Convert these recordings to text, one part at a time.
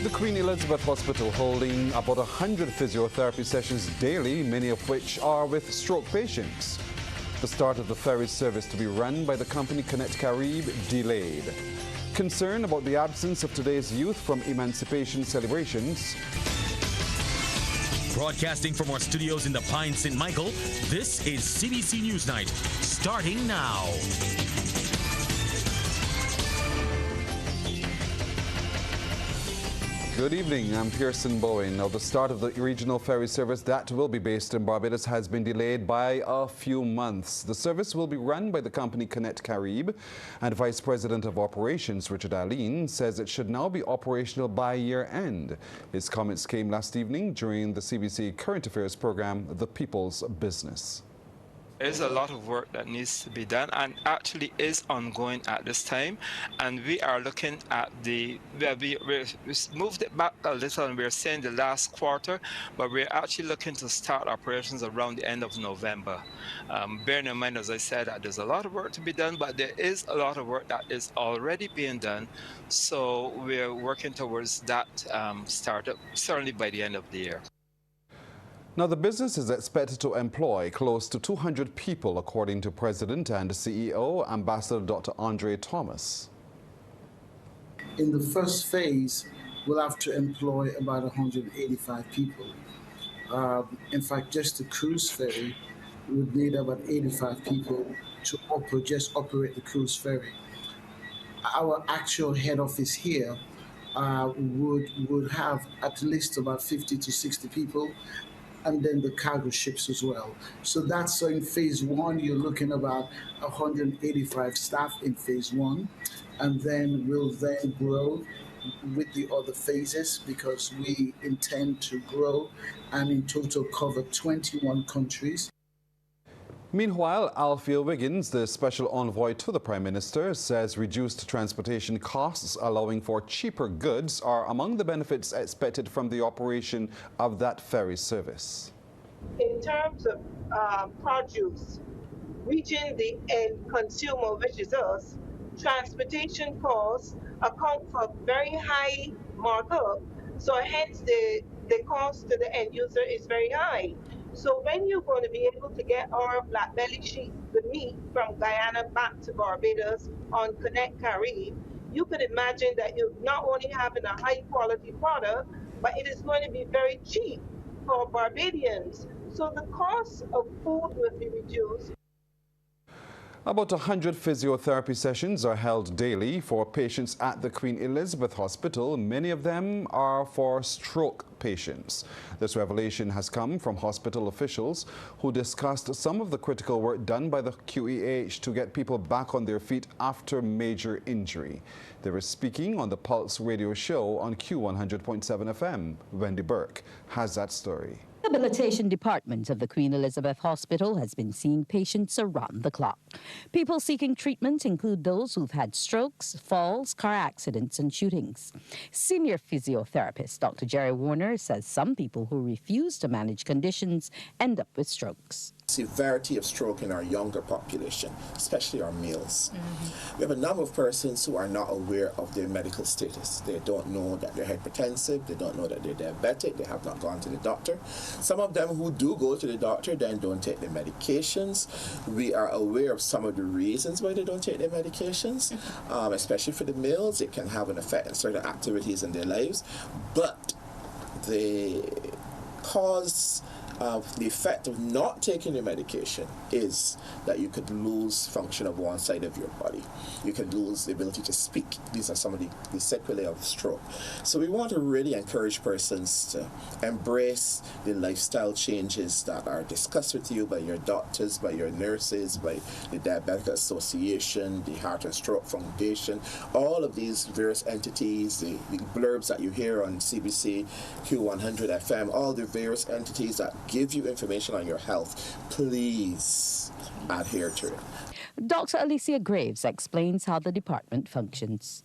The Queen Elizabeth Hospital holding about 100 physiotherapy sessions daily, many of which are with stroke patients. The start of the ferry service to be run by the company Connect Carib delayed. Concern about the absence of today's youth from emancipation celebrations. Broadcasting from our studios in the Pine St. Michael, this is CBC NewsNight, starting now. Good evening, I'm Pearson Bowen. Now, the start of the regional ferry service that will be based in Barbados has been delayed by a few months. The service will be run by the company Connect Carib, and Vice President of Operations Richard Aline says it should now be operational by year end. His comments came last evening during the CBC Current Affairs program, The People's Business. There's a lot of work that needs to be done and actually is ongoing at this time, and we are looking at we moved it back a little and we're saying the last quarter, but we're actually looking to start operations around the end of November. Bearing in mind, as I said, that there's a lot of work to be done, but there is a lot of work that is already being done, so we're working towards that startup certainly by the end of the year. Now, the business is expected to employ close to 200 people, according to President and CEO, Ambassador Dr. Andre Thomas. In the first phase, we'll have to employ about 185 people. In fact, just the cruise ferry would need about 85 people to operate the cruise ferry. Our actual head office here would have at least about 50 to 60 people, and then the cargo ships as well. So that's in phase one, you're looking about 185 staff in phase one, and then we'll then grow with the other phases because we intend to grow and in total cover 21 countries. Meanwhile, Althea Wiggins, the special envoy to the Prime Minister, says reduced transportation costs allowing for cheaper goods are among the benefits expected from the operation of that ferry service. In terms of produce, reaching the end consumer, which is us, transportation costs account for very high markup, so hence the cost to the end user is very high. So when you're going to be able to get our black belly sheep, the meat from Guyana back to Barbados on Connect Carib, you could imagine that you're not only having a high quality product, but it is going to be very cheap for Barbadians. So the cost of food will be reduced. About 100 physiotherapy sessions are held daily for patients at the Queen Elizabeth Hospital. Many of them are for stroke patients. This revelation has come from hospital officials who discussed some of the critical work done by the QEH to get people back on their feet after major injury. They were speaking on the Pulse radio show on Q100.7 FM. Wendy Burke has that story. The rehabilitation department of the Queen Elizabeth Hospital has been seeing patients around the clock. People seeking treatment include those who've had strokes, falls, car accidents, and shootings. Senior physiotherapist Dr. Jerry Warner says some people who refuse to manage conditions end up with strokes. Severity of stroke in our younger population, especially our males. We have a number of persons who are not aware of their medical status. They don't know that they're hypertensive, they don't know that they're diabetic, they have not gone to the doctor. Some of them who do go to the doctor then don't take their medications. We are aware of some of the reasons why they don't take their medications, especially for the males. It can have an effect on certain activities in their lives, but the cause of the effect of not taking your medication is that you could lose function of one side of your body. You could lose the ability to speak. These are some of the sequelae of stroke. So we want to really encourage persons to embrace the lifestyle changes that are discussed with you by your doctors, by your nurses, by the Diabetic Association, the Heart and Stroke Foundation, all of these various entities, the blurbs that you hear on CBC Q100 FM, all the various entities that give you information on your health. Please adhere to it. Dr. Alicia Graves explains how the department functions.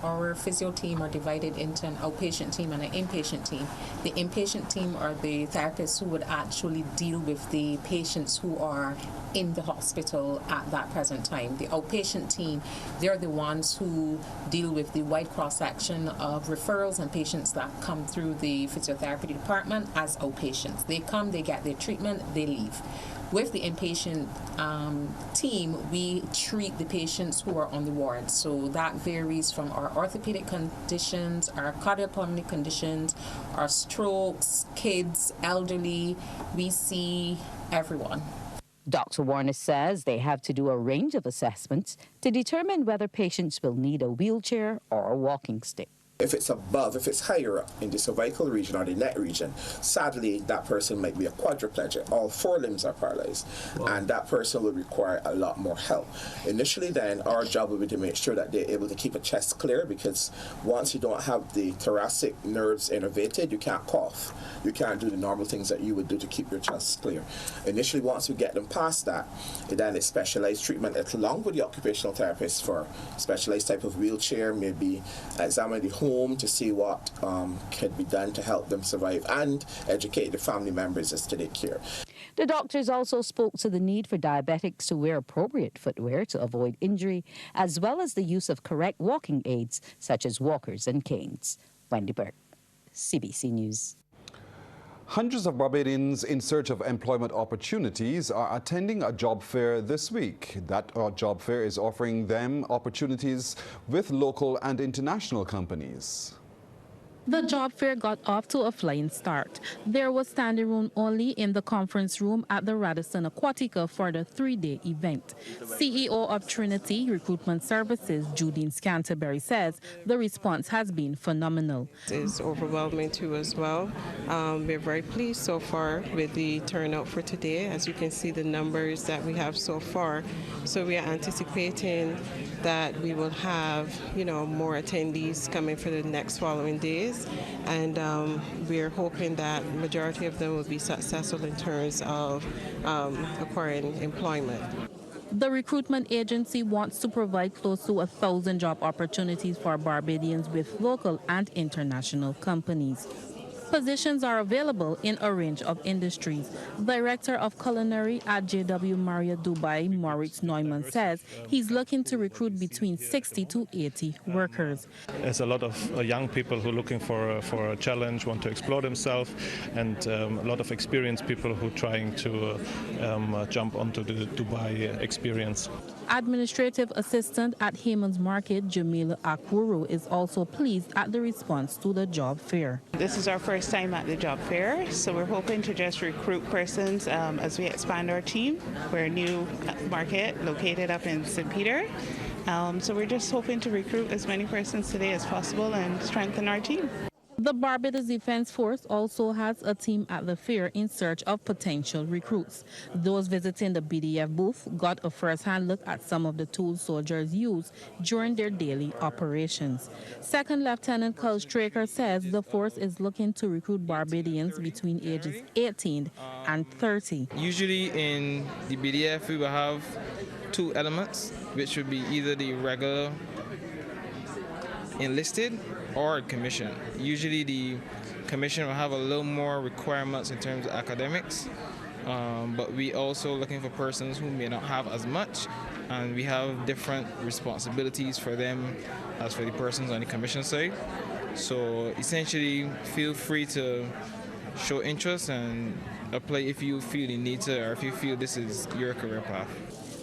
Our physio team are divided into an outpatient team and an inpatient team. The inpatient team are the therapists who would actually deal with the patients who are in the hospital at that present time. The outpatient team, they're the ones who deal with the wide cross-section of referrals and patients that come through the physiotherapy department as outpatients. They come, they get their treatment, they leave. With the inpatient team, we treat the patients who are on the ward. So that varies from our orthopedic conditions, our cardiopulmonary conditions, our strokes, kids, elderly. We see everyone. Dr. Warner says they have to do a range of assessments to determine whether patients will need a wheelchair or a walking stick. If it's higher up in the cervical region or the neck region, sadly, that person might be a quadriplegic. All four limbs are paralyzed, and that person will require a lot more help. Initially, then, our job will be to make sure that they're able to keep a chest clear, because once you don't have the thoracic nerves innervated, you can't cough. You can't do the normal things that you would do to keep your chest clear. Initially, once we get them past that, then it's specialized treatment along with the occupational therapist for specialized type of wheelchair, maybe examine the home to see what can be done to help them survive, and educate the family members as to their care. The doctors also spoke to the need for diabetics to wear appropriate footwear to avoid injury, as well as the use of correct walking aids such as walkers and canes. Wendy Burke, CBC News. Hundreds of Barbadians in search of employment opportunities are attending a job fair this week. That job fair is offering them opportunities with local and international companies. The job fair got off to a flying start. There was standing room only in the conference room at the Radisson Aquatica for the 3-day event. CEO of Trinity Recruitment Services, Judine Scanterbury, says the response has been phenomenal. It's overwhelming too as well. We're very pleased so far with the turnout for today. As you can see, the numbers that we have so far. So we are anticipating that we will have, more attendees coming for the next following days. And we're hoping that majority of them will be successful in terms of acquiring employment. The recruitment agency wants to provide close to 1,000 job opportunities for Barbadians with local and international companies. Positions are available in a range of industries. Director of Culinary at JW Marriott Dubai, Moritz Neumann, says he's looking to recruit between 60 to 80 workers. There's a lot of young people who are looking for a challenge, want to explore themselves, and a lot of experienced people who are trying to jump onto the Dubai experience. Administrative assistant at Hayman's Market, Jamila Akwuru, is also pleased at the response to the job fair. This is our first time at the job fair, so we're hoping to just recruit persons as we expand our team. We're a new market located up in St. Peter, so we're just hoping to recruit as many persons today as possible and strengthen our team. The Barbados Defense Force also has a team at the fair in search of potential recruits. Those visiting the BDF booth got a first-hand look at some of the tools soldiers use during their daily operations. Second Lieutenant Carl Straker says the force is looking to recruit Barbadians between ages 18 and 30. Usually in the BDF we will have two elements, which would be either the regular enlisted or commission. Usually the commission will have a little more requirements in terms of academics, but we also looking for persons who may not have as much, and we have different responsibilities for them as for the persons on the commission side. So essentially feel free to show interest and apply if you feel you need to, or if you feel this is your career path.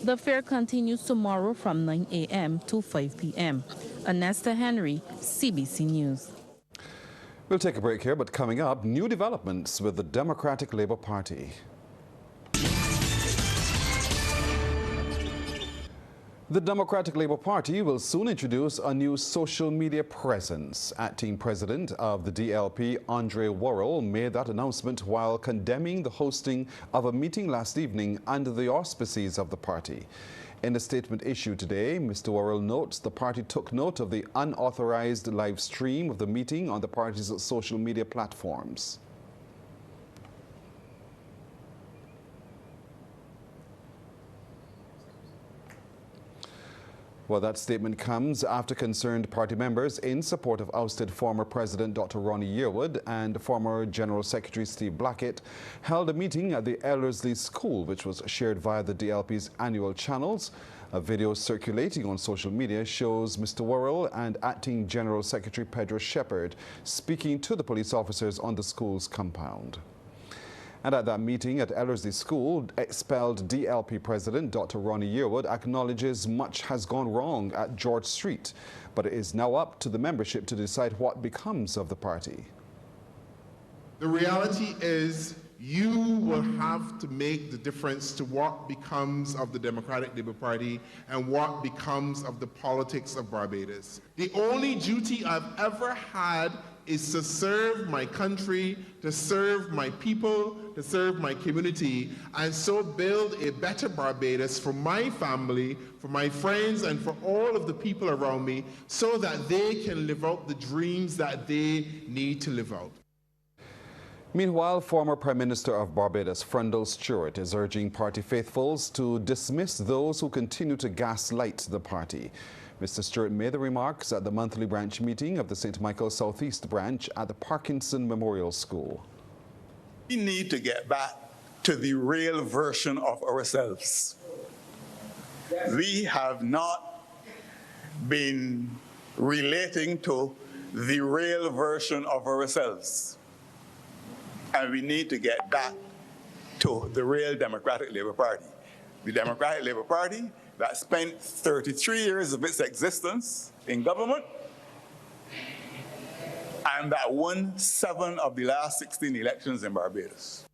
The fair continues tomorrow from 9 a.m. to 5 p.m. Anesta Henry, CBC News. We'll take a break here, but coming up, new developments with the Democratic Labour Party. The Democratic Labour Party will soon introduce a new social media presence. Acting President of the DLP, Andre Worrell, made that announcement while condemning the hosting of a meeting last evening under the auspices of the party. In a statement issued today, Mr. Worrell notes the party took note of the unauthorized live stream of the meeting on the party's social media platforms. Well, that statement comes after concerned party members in support of ousted former President Dr. Ronnie Yearwood and former General Secretary Steve Blackett held a meeting at the Ellerslie School, which was shared via the DLP's annual channels. A video circulating on social media shows Mr. Worrell and Acting General Secretary Pedro Shepherd speaking to the police officers on the school's compound. And at that meeting at Ellerslie School, expelled DLP President Dr. Ronnie Yearwood acknowledges much has gone wrong at George Street, but it is now up to the membership to decide what becomes of the party. The reality is you will have to make the difference to what becomes of the Democratic Labour Party and what becomes of the politics of Barbados. The only duty I've ever had is to serve my country, to serve my people, to serve my community, and so build a better Barbados for my family, for my friends, and for all of the people around me, so that they can live out the dreams that they need to live out. Meanwhile, former Prime Minister of Barbados, Frundle Stewart, is urging party faithfuls to dismiss those who continue to gaslight the party. Mr. Stewart made the remarks at the monthly branch meeting of the St. Michael Southeast branch at the Parkinson Memorial School. We need to get back to the real version of ourselves. We have not been relating to the real version of ourselves. And we need to get back to the real Democratic Labour Party. The Democratic Labour Party that spent 33 years of its existence in government and that won 7 of the last 16 elections in Barbados.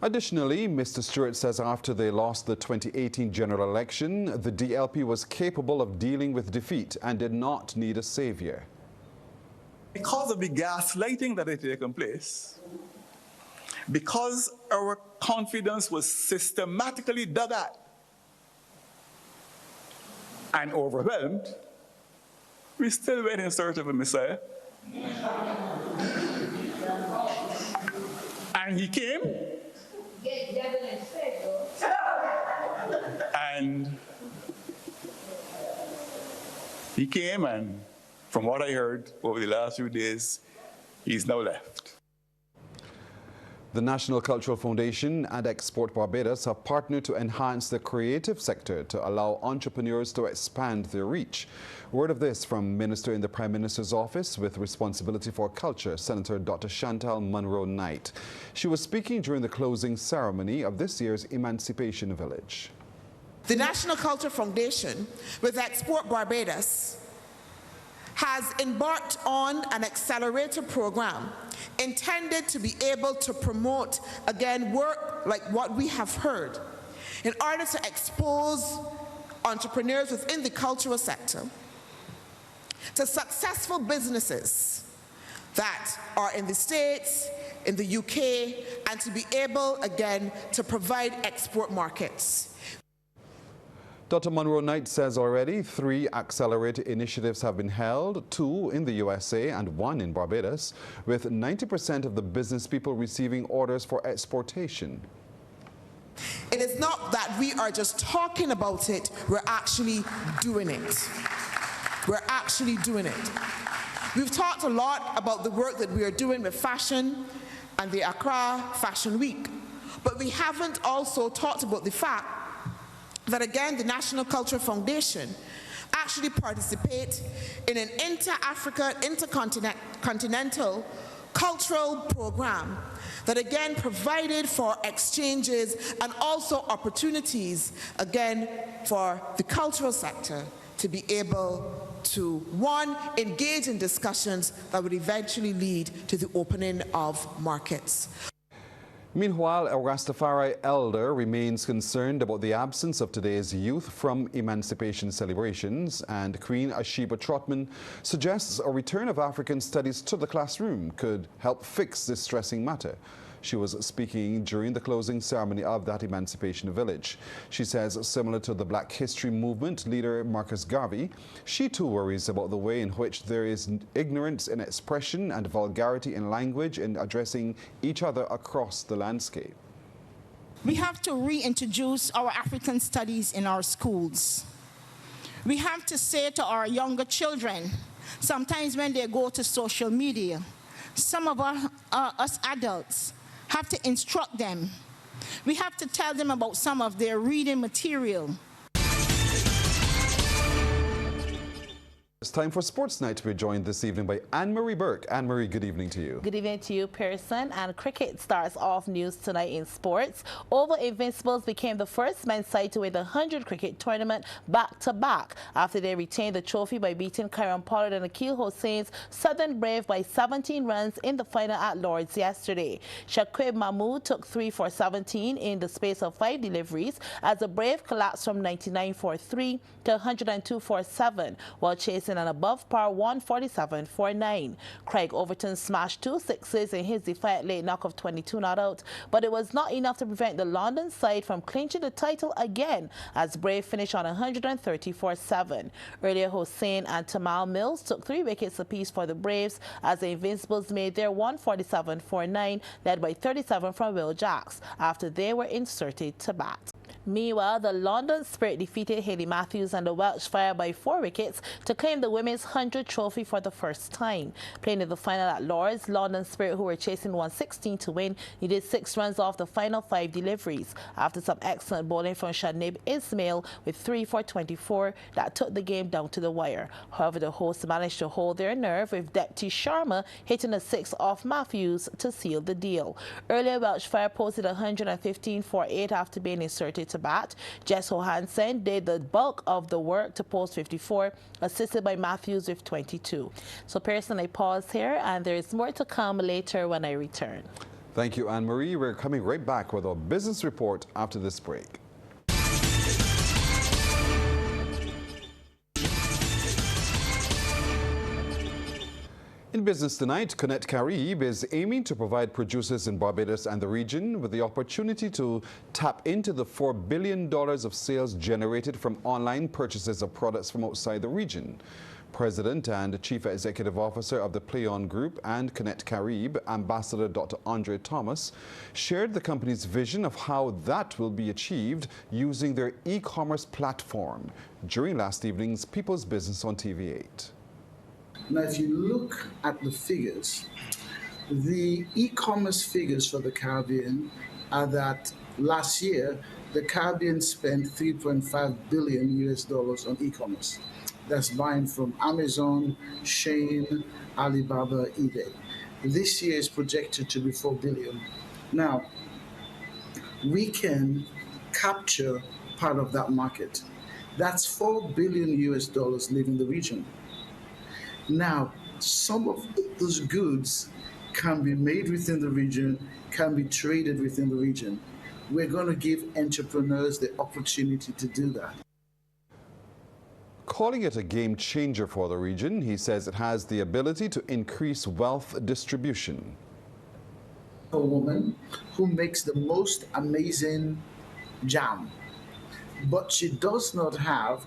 Additionally, Mr. Stewart says after they lost the 2018 general election, the DLP was capable of dealing with defeat and did not need a savior. Because of the gaslighting that had taken place, because our confidence was systematically dug at and overwhelmed, we still went in search of a Messiah. And he came. And he came, and from what I heard over the last few days, he's now left. The National Cultural Foundation and Export Barbados have partnered to enhance the creative sector to allow entrepreneurs to expand their reach. Word of this from Minister in the Prime Minister's Office with responsibility for culture, Senator Dr. Chantal Munro-Knight. She was speaking during the closing ceremony of this year's Emancipation Village. The National Culture Foundation with Export Barbados has embarked on an accelerator program intended to be able to promote, again, work like what we have heard, in order to expose entrepreneurs within the cultural sector to successful businesses that are in the States, in the UK, and to be able, again, to provide export markets. Dr. Munro-Knight says already 3 accelerator initiatives have been held, 2 in the USA and 1 in Barbados, with 90% of the business people receiving orders for exportation. It is not that we are just talking about it, we're actually doing it. We're actually doing it. We've talked a lot about the work that we are doing with fashion and the Accra Fashion Week, but we haven't also talked about the fact that, again, the National Culture Foundation actually participate in an inter-Africa, intercontinental cultural program that, again, provided for exchanges and also opportunities, again, for the cultural sector to be able to, 1, engage in discussions that would eventually lead to the opening of markets. Meanwhile, a Rastafari elder remains concerned about the absence of today's youth from emancipation celebrations, and Queen Ashiba Trotman suggests a return of African studies to the classroom could help fix this stressing matter. She was speaking during the closing ceremony of that Emancipation Village. She says, similar to the Black History Movement leader Marcus Garvey, she too worries about the way in which there is ignorance in expression and vulgarity in language in addressing each other across the landscape. We have to reintroduce our African studies in our schools. We have to say to our younger children, sometimes when they go to social media, some of us adults have to instruct them. We have to tell them about some of their reading material. It's time for Sports Night to be joined this evening by Anne-Marie Burke. Anne-Marie, good evening to you. Good evening to you, Pearson. And cricket starts off news tonight in sports. Oval Invincibles became the first men's side to win the 100 cricket tournament back-to-back after they retained the trophy by beating Kieron Pollard and Akeal Hossain's Southern Brave by 17 runs in the final at Lord's yesterday. Shakib Mahmood took 3 for 17 in the space of 5 deliveries as the Brave collapsed from 99 for 3 to 102 for 7 while chasing an above-par 147 for 9. Craig Overton smashed 2 sixes in his defiant late knock of 22 not out, but it was not enough to prevent the London side from clinching the title again as Brave finished on 130 for 7. Earlier, Hossain and Tamal Mills took 3 wickets apiece for the Braves as the Invincibles made their 147 for 9, led by 37 from Will Jacks after they were inserted to bat. Meanwhile, the London Spirit defeated Hayley Matthews and the Welsh Fire by 4 wickets to claim the women's 100 trophy for the first time. Playing in the final at Lord's, London Spirit, who were chasing 116 to win, needed 6 runs off the final 5 deliveries after some excellent bowling from Shanib Ismail with 3 for 24 that took the game down to the wire. However, the hosts managed to hold their nerve with Depti Sharma hitting a 6 off Matthews to seal the deal. Earlier, Welsh Fire posted 115 for 8 after being inserted to bat. Jess Johansson did the bulk of the work to post 54, assisted by Matthews with 22. So, Pearson, I pause here, and there is more to come later when I return. Thank you, Anne-Marie. We're coming right back with our business report after this break. In business tonight, Connect Carib is aiming to provide producers in Barbados and the region with the opportunity to tap into the $4 billion of sales generated from online purchases of products from outside the region. President and Chief Executive Officer of the Play On Group and Connect Carib, Ambassador Dr. Andre Thomas, shared the company's vision of how that will be achieved using their e-commerce platform during last evening's People's Business on TV8. Now, if you look at the figures, the e-commerce figures for the Caribbean are that last year, the Caribbean spent $3.5 billion US on e-commerce. That's buying from Amazon, Shein, Alibaba, eBay. This year is projected to be $4 billion. Now, we can capture part of that market. That's $4 billion US leaving the region. Now, some of those goods can be made within the region, can be traded within the region. We're going to give entrepreneurs the opportunity to do that. Calling it a game changer for the region, he says it has the ability to increase wealth distribution. A woman who makes the most amazing jam, but she does not have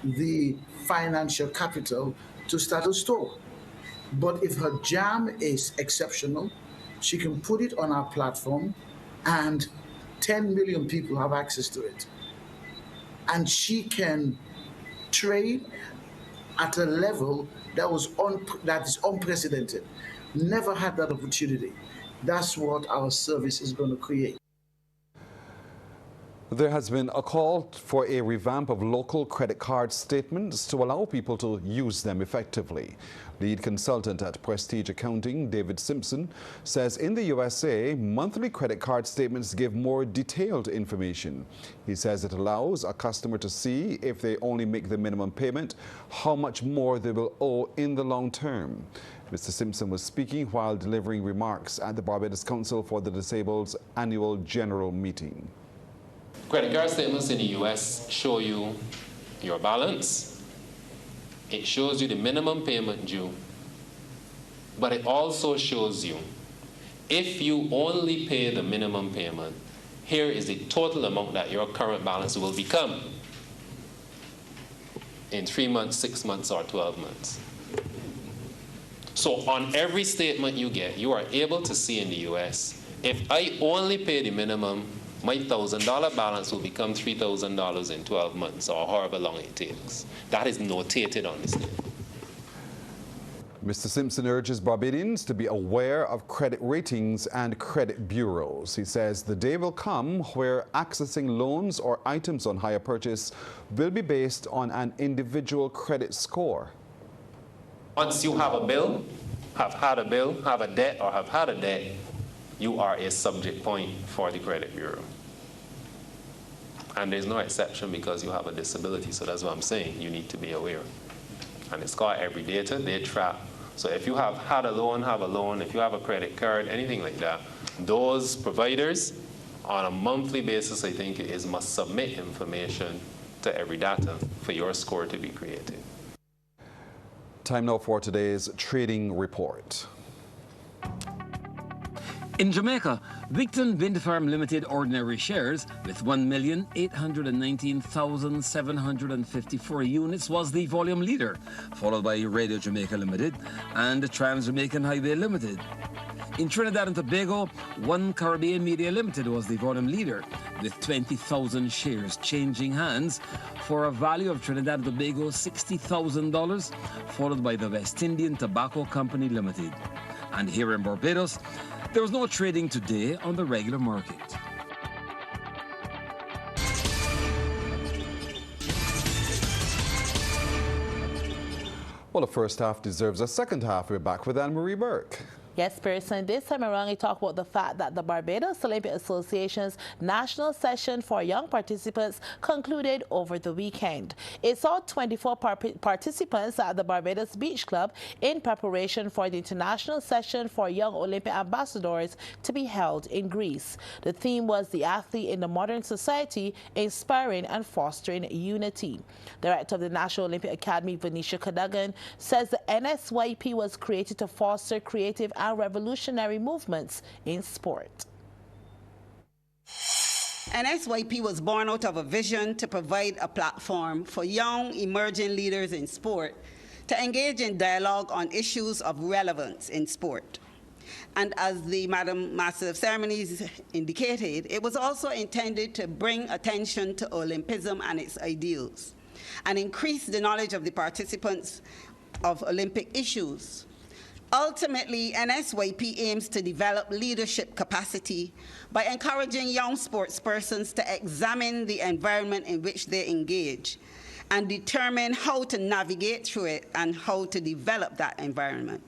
the financial capital to start a store. But if her jam is exceptional, she can put it on our platform and 10 million people have access to it. And she can trade at a level that is unprecedented. Never had that opportunity. That's what our service is going to create. There has been a call for a revamp of local credit card statements to allow people to use them effectively. Lead consultant at Prestige Accounting, David Simpson, says in the USA, monthly credit card statements give more detailed information. He says it allows a customer to see if they only make the minimum payment, how much more they will owe in the long term. Mr. Simpson was speaking while delivering remarks at the Barbados Council for the Disabled's annual general meeting. Credit card statements in the U.S. show you your balance. It shows you the minimum payment due. But it also shows you if you only pay the minimum payment, here is the total amount that your current balance will become in 3 months, 6 months, or 12 months. So on every statement you get, you are able to see in the U.S., if I only pay the minimum, my $1,000 balance will become $3,000 in 12 months or however long it takes. That is notated on this thing. Mr. Simpson urges Barbadians to be aware of credit ratings and credit bureaus. He says the day will come where accessing loans or items on hire purchase will be based on an individual credit score. Once you have a bill, have had a bill, have a debt, or have had a debt, you are a subject point for the credit bureau. And there's no exception because you have a disability, so that's what I'm saying. You need to be aware. And it's called every data, they trap. So if you have had a loan, have a loan. If you have a credit card, anything like that, those providers on a monthly basis, I think it is, must submit information to every data for your score to be created. Time now for today's trading report. In Jamaica, Victon Wind Farm Limited ordinary shares with 1,819,754 units was the volume leader, followed by Radio Jamaica Limited and Trans Jamaican Highway Limited. In Trinidad and Tobago, One Caribbean Media Limited was the volume leader, with 20,000 shares changing hands for a value of Trinidad and Tobago $60,000, followed by the West Indian Tobacco Company Limited. And here in Barbados, there was no trading today on the regular market. Well, the first half deserves a second half. We're back with Anne-Marie Burke. Yes, Pearson. This time around, we talk about the fact that the Barbados Olympic Association's national session for young participants concluded over the weekend. It saw 24 participants at the Barbados Beach Club in preparation for the international session for young Olympic ambassadors to be held in Greece. The theme was the athlete in the modern society, inspiring and fostering unity. Director of the National Olympic Academy, Venetia Cadogan, says the NSYP was created to foster creative and revolutionary movements in sport. NSYP was born out of a vision to provide a platform for young emerging leaders in sport to engage in dialogue on issues of relevance in sport. And as the Madam Master of Ceremonies indicated, it was also intended to bring attention to Olympism and its ideals and increase the knowledge of the participants of Olympic issues. Ultimately, NSYP aims to develop leadership capacity by encouraging young sportspersons to examine the environment in which they engage and determine how to navigate through it and how to develop that environment.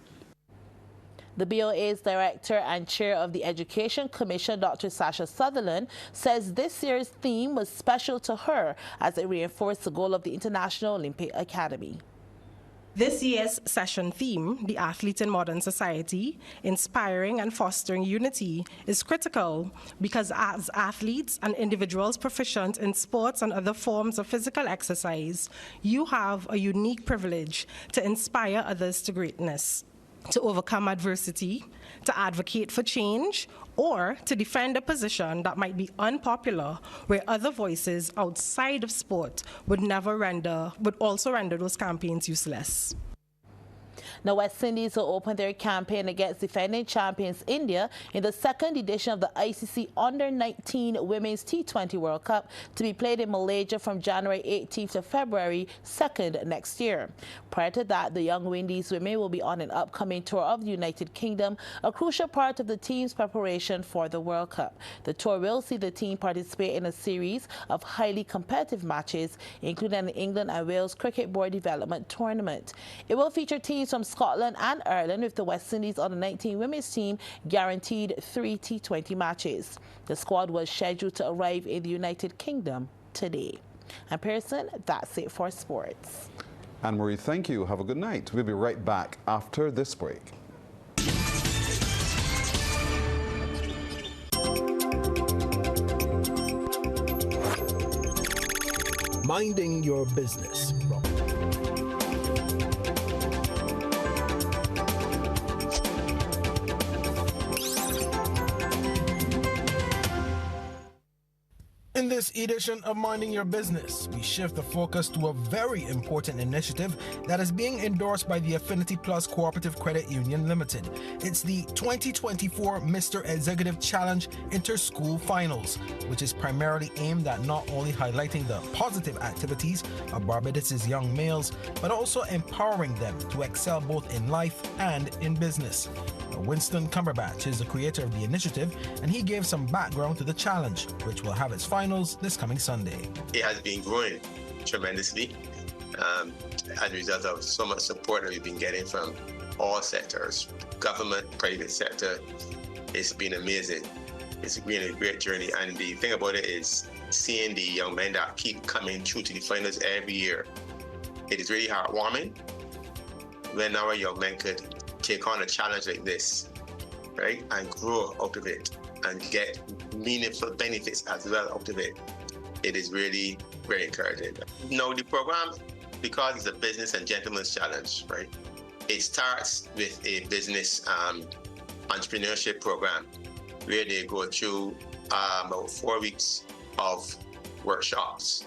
The BOA's director and chair of the Education Commission, Dr. Sasha Sutherland, says this year's theme was special to her as it reinforced the goal of the International Olympic Academy. This year's session theme, The Athlete in Modern Society, Inspiring and Fostering Unity, is critical because as athletes and individuals proficient in sports and other forms of physical exercise, you have a unique privilege to inspire others to greatness, to overcome adversity, to advocate for change, or to defend a position that might be unpopular where other voices outside of sport would also render those campaigns useless. Now, West Indies will open their campaign against defending champions India in the second edition of the ICC Under-19 Women's T20 World Cup to be played in Malaysia from January 18th to February 2nd next year. Prior to that, the young Windies women will be on an upcoming tour of the United Kingdom, a crucial part of the team's preparation for the World Cup. The tour will see the team participate in a series of highly competitive matches, including the England and Wales Cricket Board Development Tournament. It will feature teams from Scotland and Ireland, with the West Indies Under-19 women's team guaranteed 3 T20 matches. The squad was scheduled to arrive in the United Kingdom today. And Pearson, that's it for sports. Anne-Marie, thank you. Have a good night. We'll be right back after this break. Minding your business. In this this edition of Minding Your Business, we shift the focus to a very important initiative that is being endorsed by the Affinity Plus Cooperative Credit Union Limited. It's the 2024 Mr. Executive Challenge Inter-School Finals, which is primarily aimed at not only highlighting the positive activities of Barbados' young males, but also empowering them to excel both in life and in business. Winston Cumberbatch is the creator of the initiative, and he gave some background to the challenge, which will have its finals this coming Sunday. It has been growing tremendously as a result of so much support that we've been getting from all sectors, government, private sector. It's been amazing. It's been a great journey, and the thing about it is seeing the young men that keep coming through to the finals every year. It is really heartwarming when our young men could take on a challenge like this, right, and grow out of it and get meaningful benefits as well out of it. It is really very encouraging. Now, the program, because it's a business and gentleman's challenge, right, it starts with a business entrepreneurship program where they go through about 4 weeks of workshops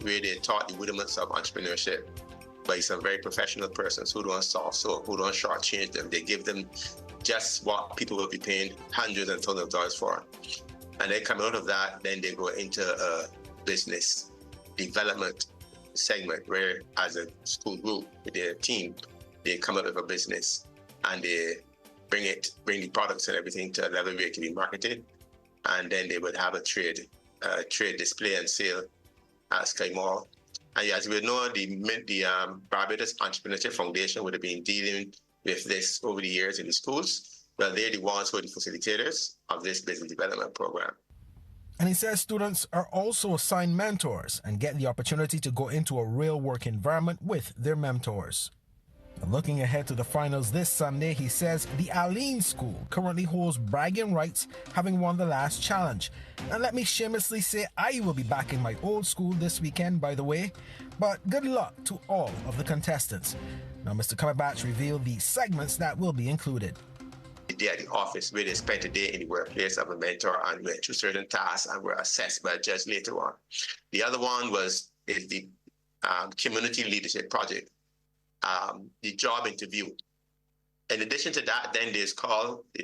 where they taught the rudiments of entrepreneurship by some very professional persons who don't who don't shortchange them. They give them just what people will be paying hundreds and thousands of dollars for. And then coming out of that, then they go into a business development segment where, as a school group with their team, they come out of a business and they bring the products and everything to a level where it can be marketed. And then they would have a trade display and sale at Sky Mall. And as we know, the Barbados Entrepreneurship Foundation would have been dealing with this over the years in the schools. Well, they're the ones who are the facilitators of this business development program. And he says students are also assigned mentors and get the opportunity to go into a real work environment with their mentors. Looking ahead to the finals this Sunday, he says the Aline School currently holds bragging rights, having won the last challenge. And let me shamelessly say I will be back in my old school this weekend, by the way. But good luck to all of the contestants. Now, Mr. Cumberbatch revealed the segments that will be included. The day at the office where they spent a day in the workplace of a mentor and went through certain tasks and were assessed by a judge later on. The other one is the community leadership project. The job interview. In addition to that, then there's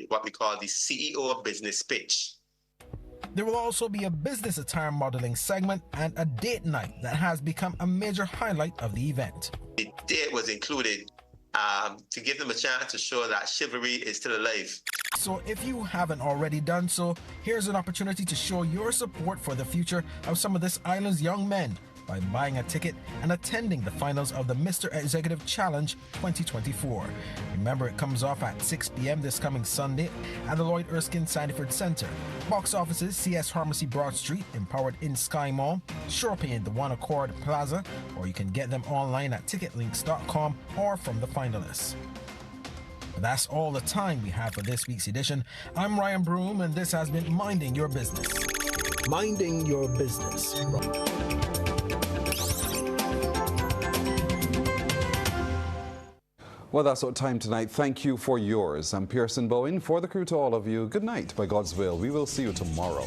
what we call the CEO business pitch. There will also be a business attire modeling segment and a date night that has become a major highlight of the event. The date was included to give them a chance to show that chivalry is still alive. So if you haven't already done so, here's an opportunity to show your support for the future of some of this island's young men by buying a ticket and attending the finals of the Mr. Executive Challenge 2024. Remember, it comes off at 6 p.m. this coming Sunday at the Lloyd Erskine Sandyford Center. Box offices: CS Pharmacy Broad Street, Empowered in Sky Mall, Shopping in the One Accord Plaza, or you can get them online at ticketlinks.com or from the finalists. That's all the time we have for this week's edition. I'm Ryan Broom, and this has been Minding Your Business. Minding Your Business. Well, that's our time tonight. Thank you for yours. I'm Pearson Bowen. For the crew, to all of you, good night. By God's will, we will see you tomorrow.